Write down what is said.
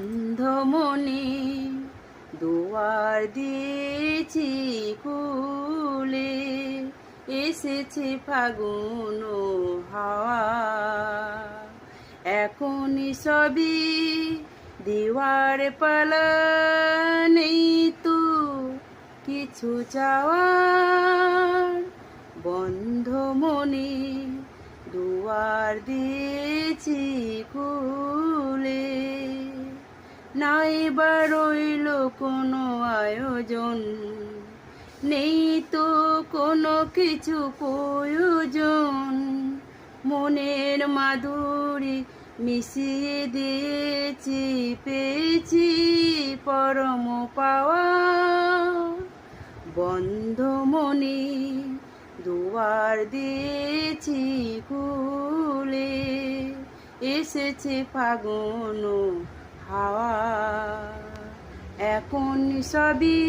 বন্ধ মনে দুয়ার দিয়েছি খুলে, এসেছে ফাগুন হাওয়া। এখনই সবই দিওয়ার পালা, নেই তো কিছু চাওয়ার। বন্ধ মনে দুয়ার দিয়েছি খুলে, নাই বা রইল কোনো আয়োজন, নেই তো কোনো কিছু প্রয়োজন। মনের মাধুরী মিশিয়ে দিয়েছি, পেয়েছি পরম পাওয়া। বন্ধ মনে দুয়ার দিয়েছি খুলে, এসেছে ফাগুন হাওয়া। এখন সবই